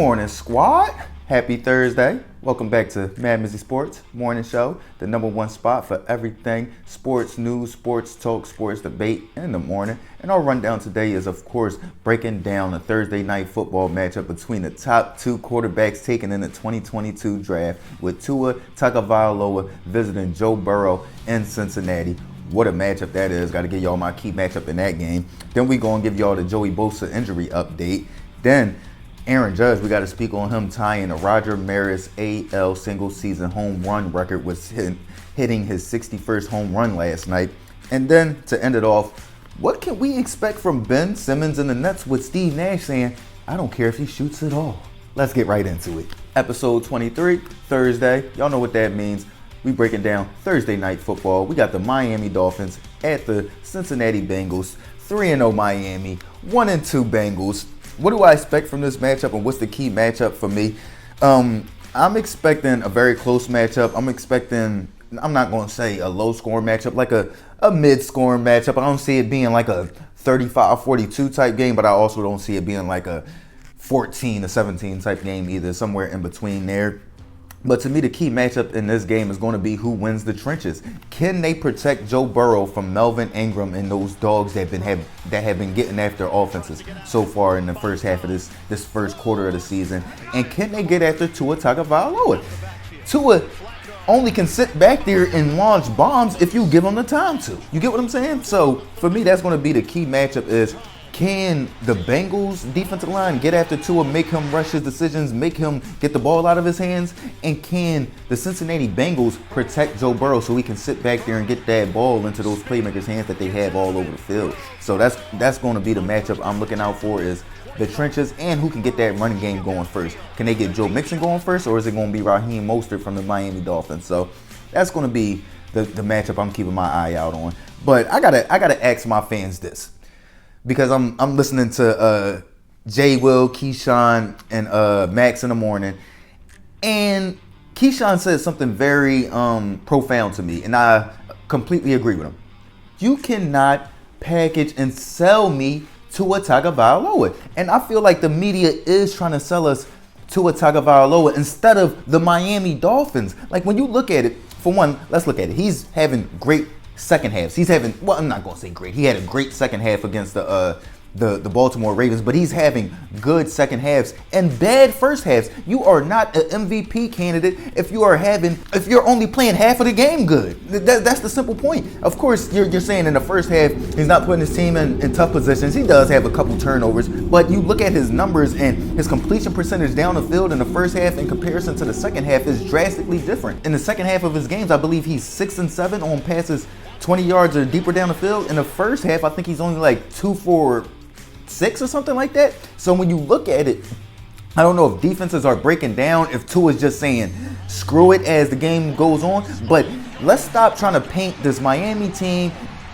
morning, squad. Happy Thursday. Welcome back to MadMizzy Sports Morning Show, the #1 spot for everything sports news, sports talk, sports debate in the morning. And our rundown today is, of course, breaking down a Thursday night football matchup between the top two quarterbacks taken in the 2022 draft, with Tua Tagovailoa visiting Joe Burrow in Cincinnati. What a matchup that is. Got to give y'all my key matchup in that game. Then we going to give y'all the Joey Bosa injury update. Then Aaron Judge, we got to speak on him tying a Roger Maris AL single-season home run record with hitting his 61st home run last night. And then to end it off, what can we expect from Ben Simmons and the Nets with Steve Nash saying, I don't care if he shoots at all. Let's get right into it. Episode 23, Thursday. Y'all know what that means. We breaking down Thursday night football. We got the Miami Dolphins at the Cincinnati Bengals. 3-0 Miami, 1-2 Bengals. What do I expect from this matchup, and what's the key matchup for me? I'm expecting a very close matchup. I'm not going to say a low-scoring matchup, like a mid-scoring matchup. I don't see it being like a 35-42 type game, but I also don't see it being like a 14-17 type game either, somewhere in between there. But to me, the key matchup in this game is going to be who wins the trenches. Can they protect Joe Burrow from Melvin Ingram and those dogs that have been getting after offenses so far in the first half of this first quarter of the season? And can they get after Tua Tagovailoa? Tua only can sit back there and launch bombs if you give him the time to. You get what I'm saying? So for me, that's going to be the key matchup is, can the Bengals defensive line get after Tua, make him rush his decisions, make him get the ball out of his hands? And can the Cincinnati Bengals protect Joe Burrow so he can sit back there and get that ball into those playmakers' hands that they have all over the field? So that's going to be the matchup I'm looking out for, is the trenches and who can get that running game going first. Can they get Joe Mixon going first, or is it going to be Raheem Mostert from the Miami Dolphins? So that's going to be the matchup I'm keeping my eye out on. But I gotta ask my fans this, because I'm listening to Jay, Will, Keyshawn, and Max in the morning, and Keyshawn said something very profound to me, and I completely agree with him. You cannot package and sell me Tua Tagovailoa, and I feel like the media is trying to sell us Tua Tagovailoa instead of the Miami Dolphins. Like, when you look at it, for one, let's look at it. He's having great second halves. I'm not going to say great. He had a great second half against the Baltimore Ravens, but he's having good second halves and bad first halves. You are not an MVP candidate if you're only playing half of the game good. That's the simple point. Of course, you're saying in the first half he's not putting his team in tough positions. He does have a couple turnovers, but you look at his numbers, and his completion percentage down the field in the first half in comparison to the second half is drastically different. In the second half of his games, I believe he's 6-7 on passes 20 yards or deeper down the field. In the first half, I think he's only like 2 for 6 or something like that. So when you look at it, I don't know if defenses are breaking down, if Tua is just saying screw it as the game goes on. But let's stop trying to paint this Miami team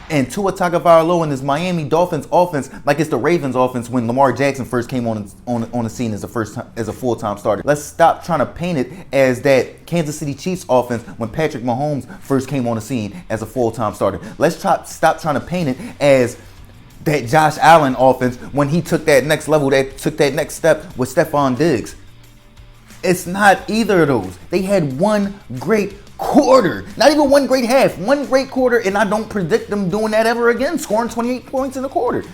and Tua Tagovailoa and this Miami Dolphins offense like it's the Ravens offense when Lamar Jackson first came on the scene as a full-time starter. Let's stop trying to paint it as that Kansas City Chiefs offense when Patrick Mahomes first came on the scene as a full-time starter. Let's stop trying to paint it as that Josh Allen offense when he took that next level, took that next step with Stephon Diggs. It's not either of those. They had one great quarter, not even one great half, one great quarter, and I don't predict them doing that ever again, scoring 28 points in a quarter.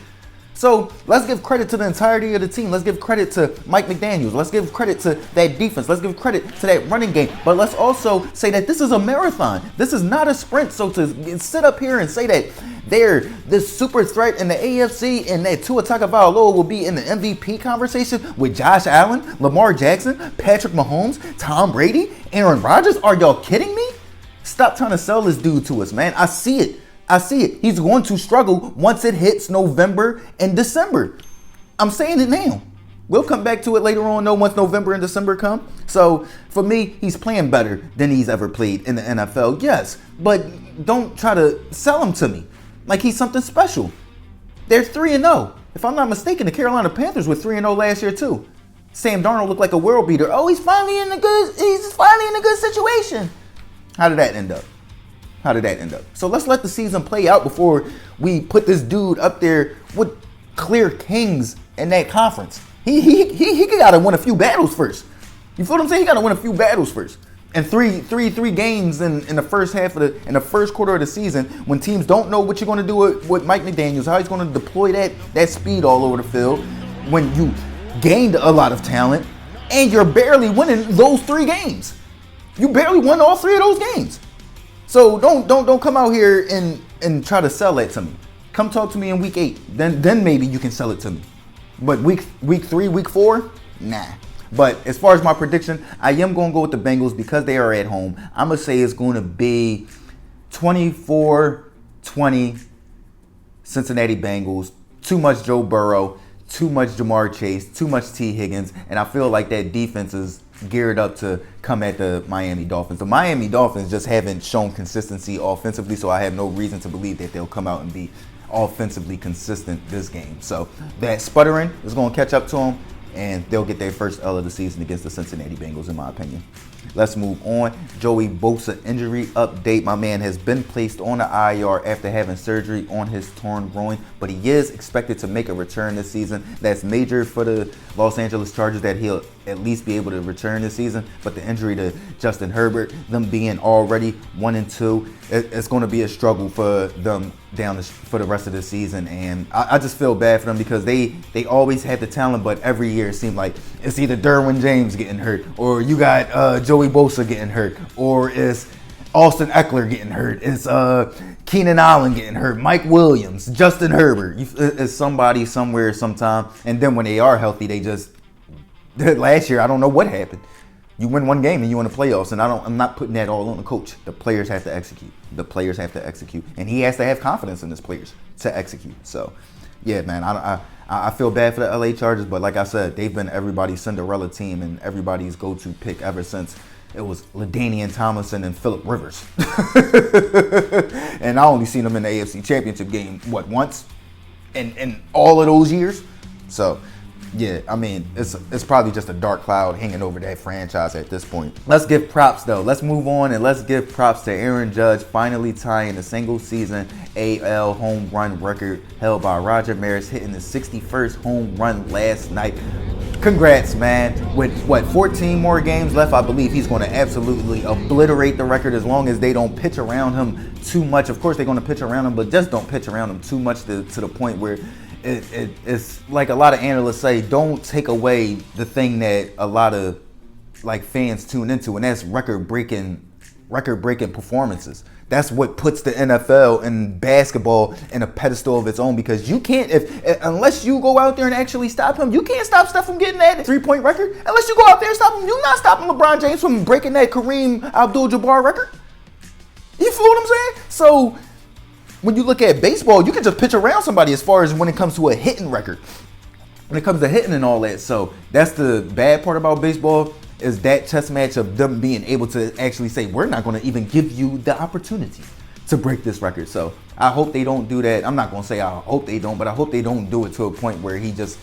So let's give credit to the entirety of the team. Let's give credit to Mike McDaniels. Let's give credit to that defense. Let's give credit to that running game. But let's also say that this is a marathon. This is not a sprint. So to sit up here and say that they're this super threat in the AFC and that Tua Tagovailoa will be in the MVP conversation with Josh Allen, Lamar Jackson, Patrick Mahomes, Tom Brady, Aaron Rodgers, are y'all kidding me? Stop trying to sell this dude to us, man. I see it. He's going to struggle once it hits November and December. I'm saying it now. We'll come back to it later on, though, once November and December come. So for me, he's playing better than he's ever played in the NFL. Yes, but don't try to sell him to me like he's something special. They're 3-0. If I'm not mistaken, the Carolina Panthers were 3-0 last year too. Sam Darnold looked like a world beater. Oh, he's finally in a good situation. How did that end up? So let's let the season play out before we put this dude up there with clear kings in that conference. He got to win a few battles first. You feel what I'm saying? He got to win a few battles first. And three games in the first half of in the first quarter of the season, when teams don't know what you're going to do with Mike McDaniels, how he's going to deploy that speed all over the field, when you gained a lot of talent and you're barely winning those 3 games. You barely won all 3 of those games. So don't come out here and try to sell that to me. Come talk to me in week 8. Then maybe you can sell it to me. But week 3, week 4, nah. But as far as my prediction, I am going to go with the Bengals because they are at home. I'm going to say it's going to be 24-20 Cincinnati Bengals. Too much Joe Burrow, too much Jamar Chase, too much T. Higgins. And I feel like that defense is geared up to come at the Miami Dolphins. The Miami Dolphins just haven't shown consistency offensively, so I have no reason to believe that they'll come out and be offensively consistent this game. So that sputtering is going to catch up to them, and they'll get their first L of the season against the Cincinnati Bengals, in my opinion. Let's move on. Joey Bosa injury update. My man has been placed on the IR after having surgery on his torn groin, but he is expected to make a return this season. That's major for the Los Angeles Chargers, that he'll at least be able to return this season. But the injury to Justin Herbert, them being already 1-2, it's going to be a struggle for them for the rest of the season. And I just feel bad for them because they always had the talent, but every year it seemed like it's either Derwin James getting hurt, or you got Joey Bosa getting hurt, or it's Austin Eckler getting hurt, it's Keenan Allen getting hurt, Mike Williams, Justin Herbert. It's somebody somewhere sometime. And then when they are healthy, they just, last year, I don't know what happened. You win one game and you in the playoffs, and I'm not putting that all on the coach. The players have to execute. The players have to execute, and he has to have confidence in his players to execute. So, yeah, man, I feel bad for the LA Chargers, but like I said, they've been everybody's Cinderella team and everybody's go-to pick ever since it was LaDainian Tomlinson and Phillip Rivers. And I only seen them in the AFC Championship game, once in all of those years. So, yeah, I mean, it's probably just a dark cloud hanging over that franchise at this point. Let's give props, though. Let's move on and let's give props to Aaron Judge finally tying the single-season AL home run record held by Roger Maris, hitting the 61st home run last night. Congrats, man. With, 14 more games left, I believe he's going to absolutely obliterate the record as long as they don't pitch around him too much. Of course, they're going to pitch around him, but just don't pitch around him too much to the point where it's like a lot of analysts say, don't take away the thing that a lot of fans tune into, and that's record-breaking performances. That's what puts the NFL and basketball in a pedestal of its own, because you can't, unless you go out there and actually stop him, you can't stop Steph from getting that 3-point record. Unless you go out there and stop him, you're not stopping LeBron James from breaking that Kareem Abdul-Jabbar record. You feel what I'm saying? So when you look at baseball, you can just pitch around somebody as far as when it comes to a hitting record. When it comes to hitting and all that. So that's the bad part about baseball, is that chess match of them being able to actually say, we're not going to even give you the opportunity to break this record. So I hope they don't do that. I'm not going to say I hope they don't, but I hope they don't do it to a point where he just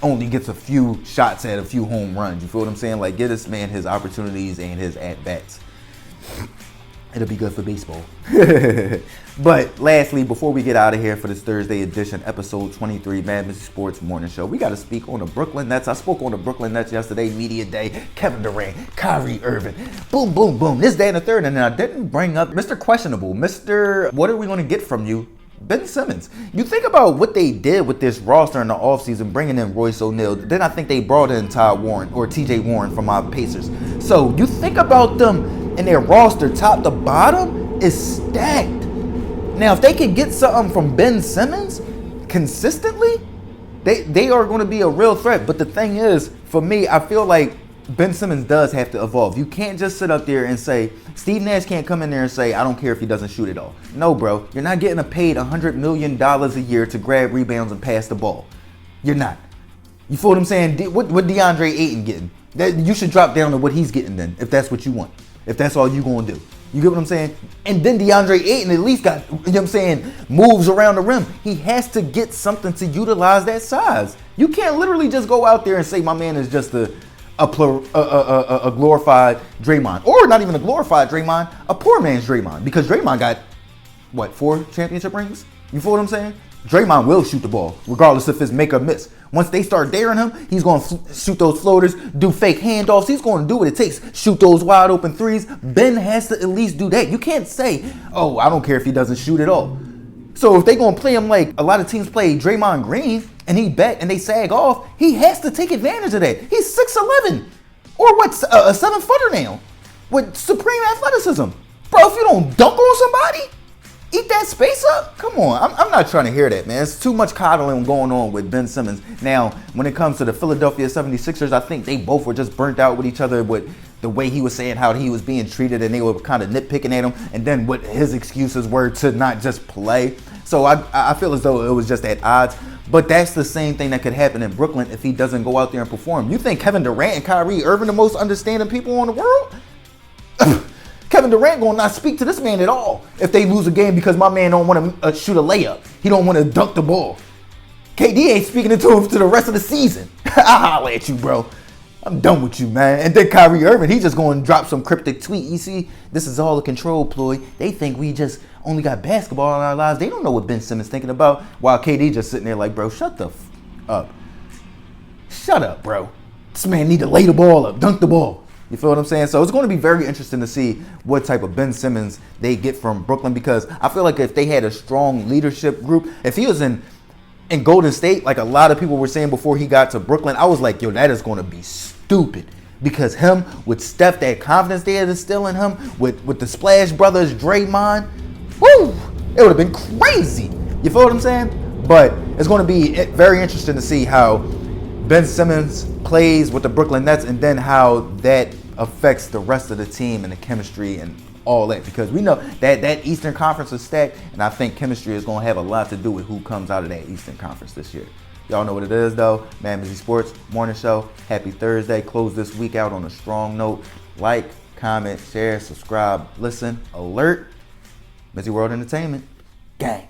only gets a few shots at a few home runs. You feel what I'm saying? Like, give this man his opportunities and his at-bats. It'll be good for baseball. But lastly, before we get out of here for this Thursday edition, episode 23, MadMizzy Sports Morning Show, we got to speak on the Brooklyn Nets. I spoke on the Brooklyn Nets yesterday, media day. Kevin Durant, Kyrie Irving, boom, boom, boom. This, that, and the third. And then I didn't bring up Mr. Questionable, Mr. What are we going to get from you? Ben Simmons. You think about what they did with this roster in the offseason, bringing in Royce O'Neal. Then I think they brought in TJ Warren from my Pacers. So you think about them and their roster top to bottom is stacked. Now, if they can get something from Ben Simmons consistently, they are going to be a real threat. But the thing is, for me, I feel like Ben Simmons does have to evolve. You can't just sit up there and say, Steve Nash can't come in there and say, I don't care if he doesn't shoot it all. No, bro. You're not getting paid $100 million a year to grab rebounds and pass the ball. You're not. You feel what I'm saying? What DeAndre Ayton getting? You should drop down to what he's getting then, if that's what you want. If that's all you're going to do. You get what I'm saying? And then DeAndre Ayton at least got, you know what I'm saying, moves around the rim. He has to get something to utilize that size. You can't literally just go out there and say my man is just a glorified Draymond. Or not even a glorified Draymond, a poor man's Draymond. Because Draymond got, 4 championship rings? You feel what I'm saying? Draymond will shoot the ball, regardless if it's make or miss. Once they start daring him, he's going to shoot those floaters, do fake handoffs. He's going to do what it takes, shoot those wide open threes. Ben has to at least do that. You can't say, oh, I don't care if he doesn't shoot at all. So if they're going to play him like a lot of teams play Draymond Green, and he bet and they sag off, he has to take advantage of that. He's 6'11", or what, a 7-footer now, with supreme athleticism. Bro, if you don't dunk on somebody, eat that space up? Come on, I'm not trying to hear that, man. It's too much coddling going on with Ben Simmons. Now, when it comes to the Philadelphia 76ers, I think they both were just burnt out with each other with the way he was saying how he was being treated, and they were kind of nitpicking at him, and then what his excuses were to not just play. So I feel as though it was just at odds. But that's the same thing that could happen in Brooklyn if he doesn't go out there and perform. You think Kevin Durant and Kyrie Irving the most understanding people in the world? Kevin Durant gonna not speak to this man at all if they lose a game because my man don't want to shoot a layup. He don't want to dunk the ball. KD ain't speaking to him to the rest of the season. I'll holler at you, bro. I'm done with you, man. And then Kyrie Irving, he just going to drop some cryptic tweet. You see, this is all a control ploy. They think we just only got basketball in our lives. They don't know what Ben Simmons thinking about. While KD just sitting there like, bro, shut the up. Shut up, bro. This man need to lay the ball up, dunk the ball. You feel what I'm saying? So it's going to be very interesting to see what type of Ben Simmons they get from Brooklyn, because I feel like if they had a strong leadership group, if he was in Golden State, like a lot of people were saying before he got to Brooklyn, I was like, yo, that is going to be stupid. Because him with Steph, that confidence they had instilled in him, with the Splash Brothers, Draymond, whoo, it would have been crazy. You feel what I'm saying? But it's going to be very interesting to see how Ben Simmons plays with the Brooklyn Nets, and then how that affects the rest of the team and the chemistry and all that, because we know that Eastern Conference is stacked, and I think chemistry is going to have a lot to do with who comes out of that Eastern Conference this year. Y'all know what it is, though. MadMizzy Sports Morning Show. Happy Thursday. Close this week out on a strong note. Like, comment, share, subscribe, listen, alert. MizzyWorld Entertainment. Gang.